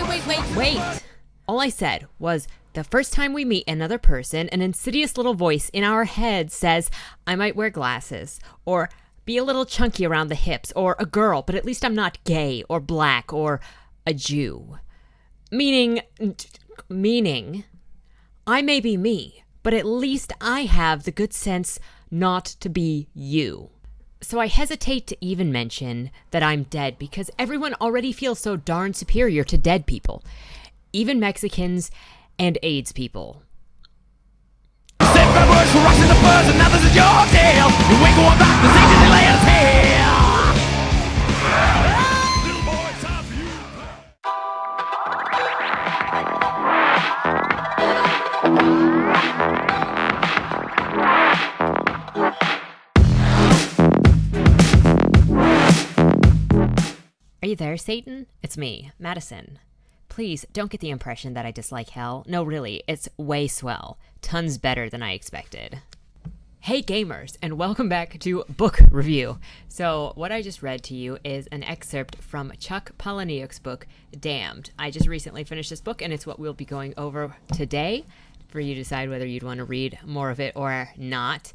Wait. All I said was the first time we meet another person, an insidious little voice in our head says, I might wear glasses, or be a little chunky around the hips, or a girl, but at least I'm not gay, or black, or a Jew. Meaning, I may be me, but at least I have the good sense not to be you. So I hesitate to even mention that I'm dead because everyone already feels so darn superior to dead people. Even Mexicans and AIDS people. Are you there, Satan? It's me, Madison. Please, don't get the impression that I dislike hell. No, really, it's way swell. Tons better than I expected. Hey gamers, and welcome back to Book Review. So, what I just read to you is an excerpt from Chuck Palahniuk's book, Damned. I just recently finished this book, and it's what we'll be going over today for you to decide whether you'd want to read more of it or not.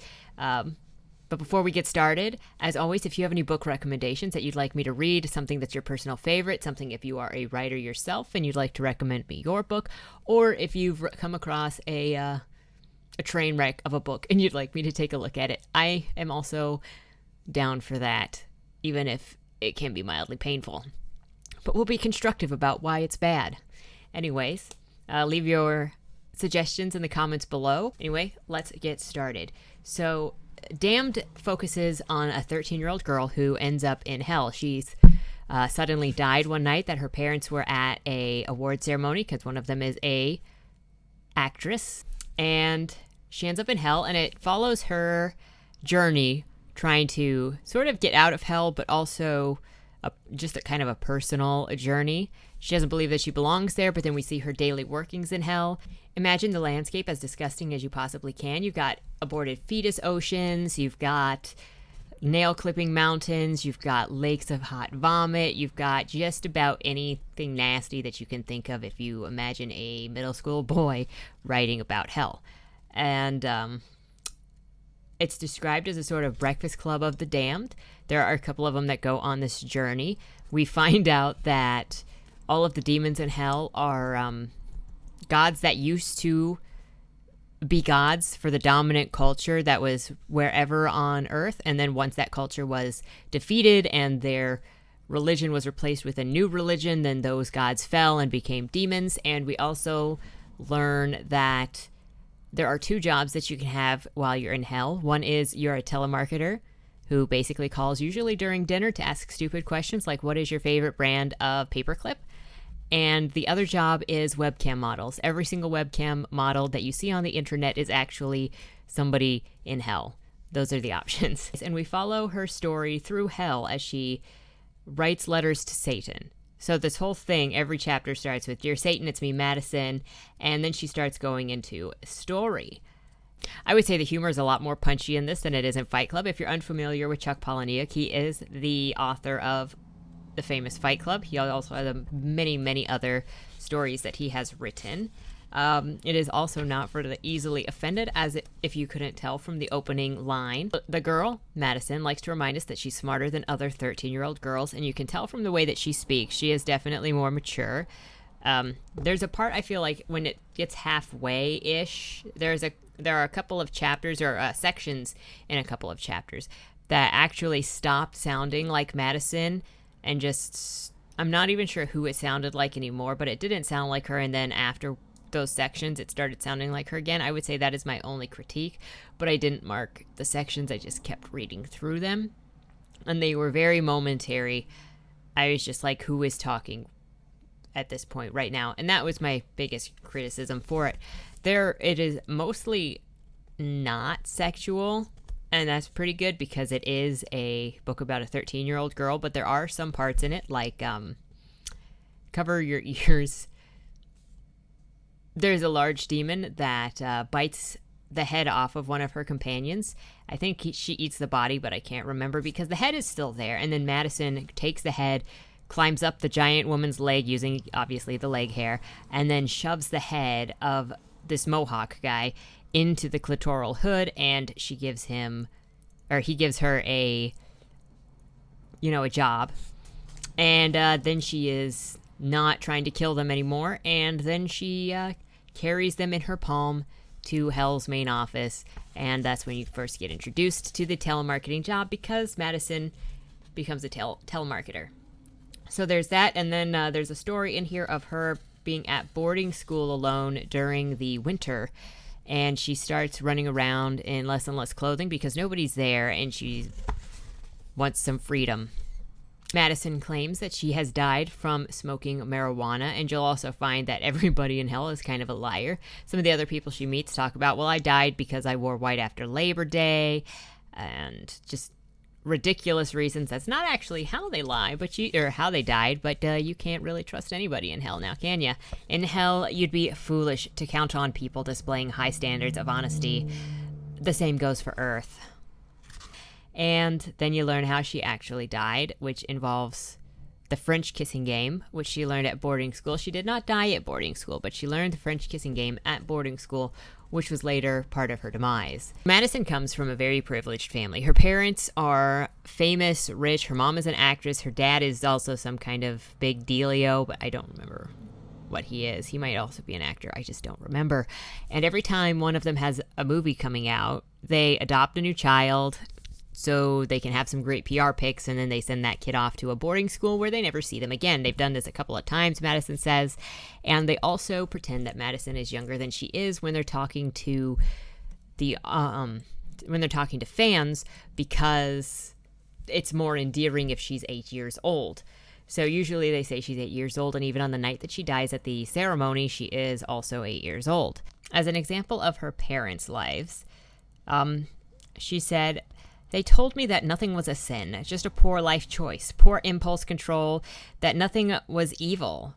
But before we get started, as always, if you have any book recommendations that you'd like me to read, something that's your personal favorite, something if you are a writer yourself and you'd like to recommend me your book, or if you've come across a train wreck of a book and you'd like me to take a look at it, I am also down for that, even if it can be mildly painful. But we'll be constructive about why it's bad. Anyways, leave your suggestions in the comments below. Anyway, let's get started. So, Damned focuses on a 13-year-old girl who ends up in hell. She's suddenly died one night that her parents were at a award ceremony because one of them is a actress, and she ends up in hell, and it follows her journey trying to sort of get out of hell, but also just a kind of a personal journey. She doesn't believe that she belongs there, but then we see her daily workings in hell. Imagine the landscape as disgusting as you possibly can. You've got aborted fetus oceans, you've got nail-clipping mountains, you've got lakes of hot vomit, you've got just about anything nasty that you can think of if you imagine a middle school boy writing about hell. And it's described as a sort of breakfast club of the damned. There are a couple of them that go on this journey. We find out that all of the demons in hell are gods that used to be gods for the dominant culture that was wherever on earth, and then once that culture was defeated and their religion was replaced with a new religion, then those gods fell and became demons. And we also learn that there are two jobs that you can have while you're in hell. One is you're a telemarketer who basically calls usually during dinner to ask stupid questions like, what is your favorite brand of paperclip? And the other job is webcam models. Every single webcam model that you see on the internet is actually somebody in hell. Those are the options. And we follow her story through hell as she writes letters to Satan. So this whole thing, every chapter starts with, Dear Satan, it's me, Madison. And then she starts going into a story. I would say the humor is a lot more punchy in this than it is in Fight Club. If you're unfamiliar with Chuck Palahniuk, he is the author of the famous Fight Club. He also has many, many other stories that he has written. It is also not for the easily offended, as if you couldn't tell from the opening line. The girl, Madison, likes to remind us that she's smarter than other 13-year-old girls, and you can tell from the way that she speaks. She is definitely more mature. There's a part I feel like when it gets halfway-ish, there are a couple of chapters or sections in a couple of chapters that actually stopped sounding like Madison. And just, I'm not even sure who it sounded like anymore, but it didn't sound like her. And then after those sections, it started sounding like her again. I would say that is my only critique, but I didn't mark the sections. I just kept reading through them, and they were very momentary. I was just like, who is talking at this point right now? And that was my biggest criticism for it. It is mostly not sexual. And that's pretty good because it is a book about a 13-year-old girl, but there are some parts in it, like cover your ears. There's a large demon that bites the head off of one of her companions. I think she eats the body, but I can't remember because the head is still there. And then Madison takes the head, climbs up the giant woman's leg using, obviously, the leg hair, and then shoves the head of this Mohawk guy into the clitoral hood, and he gives her a job. And then she is not trying to kill them anymore, and then she carries them in her palm to Hell's main office, and that's when you first get introduced to the telemarketing job, because Madison becomes a telemarketer. So there's that, and then there's a story in here of her being at boarding school alone during the winter, and she starts running around in less and less clothing because nobody's there, and she wants some freedom. Madison claims that she has died from smoking marijuana, and you'll also find that everybody in Hell is kind of a liar. Some of the other people she meets talk about, well, I died because I wore white after Labor Day, and just ridiculous reasons. That's not actually how they lie, or how they died, but you can't really trust anybody in Hell now, can you? In Hell, you'd be foolish to count on people displaying high standards of honesty. The same goes for Earth. And then you learn how she actually died, which involves the French kissing game, which she learned at boarding school. She did not die at boarding school, but she learned the French kissing game at boarding school, which was later part of her demise. Madison comes from a very privileged family. Her parents are famous, rich. Her mom is an actress. Her dad is also some kind of big dealio, but I don't remember what he is. He might also be an actor. I just don't remember. And every time one of them has a movie coming out, they adopt a new child so they can have some great PR pics, and then they send that kid off to a boarding school where they never see them again. They've done this a couple of times, Madison says, and they also pretend that Madison is younger than she is when they're talking to fans, because it's more endearing if she's 8 years old. So usually they say she's 8 years old, and even on the night that she dies at the ceremony, she is also 8 years old. As an example of her parents' lives, she said, "They told me that nothing was a sin, just a poor life choice, poor impulse control, that nothing was evil.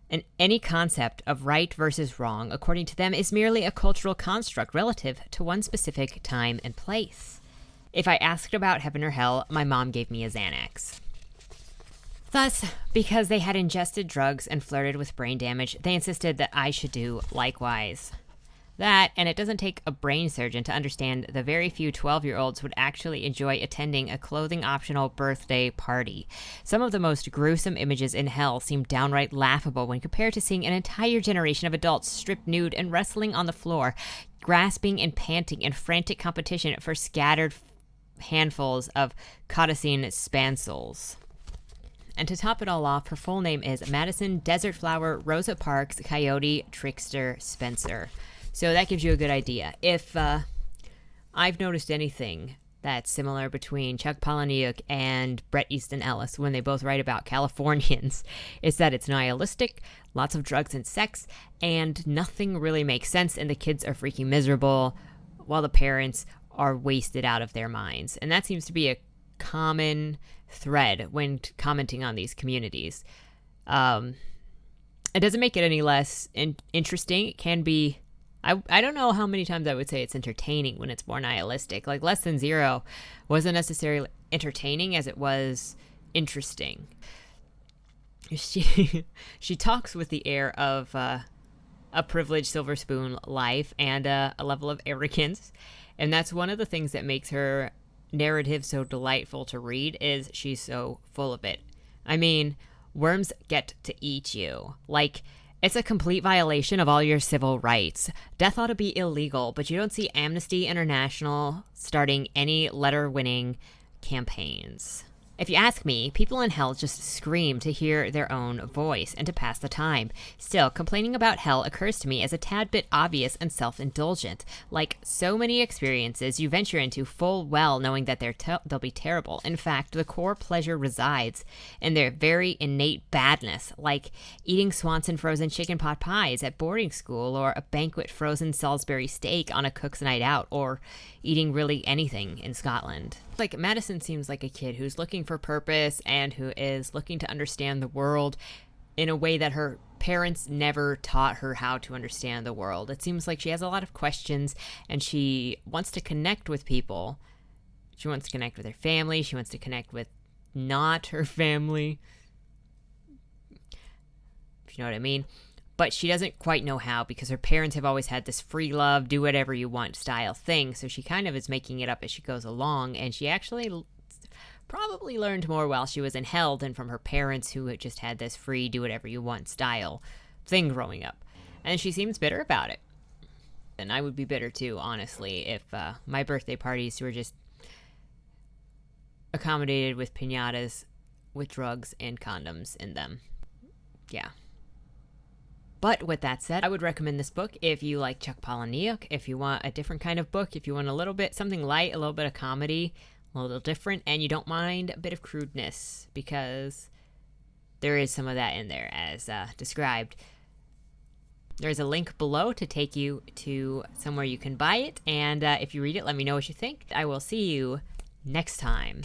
And any concept of right versus wrong, according to them, is merely a cultural construct relative to one specific time and place. If I asked about heaven or hell, my mom gave me a Xanax." Thus, because they had ingested drugs and flirted with brain damage, they insisted that I should do likewise. That, and it doesn't take a brain surgeon to understand the very few 12-year-olds would actually enjoy attending a clothing-optional birthday party. Some of the most gruesome images in Hell seem downright laughable when compared to seeing an entire generation of adults stripped nude and wrestling on the floor, grasping and panting in frantic competition for scattered handfuls of Cotacine spancels. And to top it all off, her full name is Madison Desert Flower Rosa Parks Coyote Trickster Spencer. So that gives you a good idea. If I've noticed anything that's similar between Chuck Palahniuk and Bret Easton Ellis when they both write about Californians, it's that it's nihilistic, lots of drugs and sex, and nothing really makes sense, and the kids are freaking miserable while the parents are wasted out of their minds. And that seems to be a common thread when commenting on these communities. It doesn't make it any less interesting. It can be... I don't know how many times I would say it's entertaining when it's more nihilistic. Like, Less Than Zero wasn't necessarily entertaining as it was interesting. She talks with the air of a privileged silver spoon life and a level of arrogance. And that's one of the things that makes her narrative so delightful to read, is she's so full of it. I mean, worms get to eat you. Like, it's a complete violation of all your civil rights. Death ought to be illegal, but you don't see Amnesty International starting any letter-winning campaigns. If you ask me, people in Hell just scream to hear their own voice and to pass the time. Still, complaining about Hell occurs to me as a tad bit obvious and self-indulgent. Like so many experiences, you venture into full well knowing that they'll be terrible. In fact, the core pleasure resides in their very innate badness, like eating Swanson frozen chicken pot pies at boarding school, or a banquet frozen Salisbury steak on a cook's night out, or eating really anything in Scotland. Like, Madison seems like a kid who's looking for purpose and who is looking to understand the world in a way that her parents never taught her how to understand the world. It seems like she has a lot of questions, and she wants to connect with people. She wants to connect with her family. She wants to connect with not her family. if you know what I mean. But she doesn't quite know how because her parents have always had this free love, do whatever you want style thing. So she kind of is making it up as she goes along. And she actually probably learned more while she was in hell than from her parents who had just had this free, do whatever you want style thing growing up. And she seems bitter about it. And I would be bitter too, honestly, if my birthday parties were just accommodated with piñatas with drugs and condoms in them. Yeah. But with that said, I would recommend this book if you like Chuck Palahniuk, if you want a different kind of book, if you want a little bit, something light, a little bit of comedy, a little different, and you don't mind a bit of crudeness, because there is some of that in there as described. There's a link below to take you to somewhere you can buy it, and if you read it, let me know what you think. I will see you next time.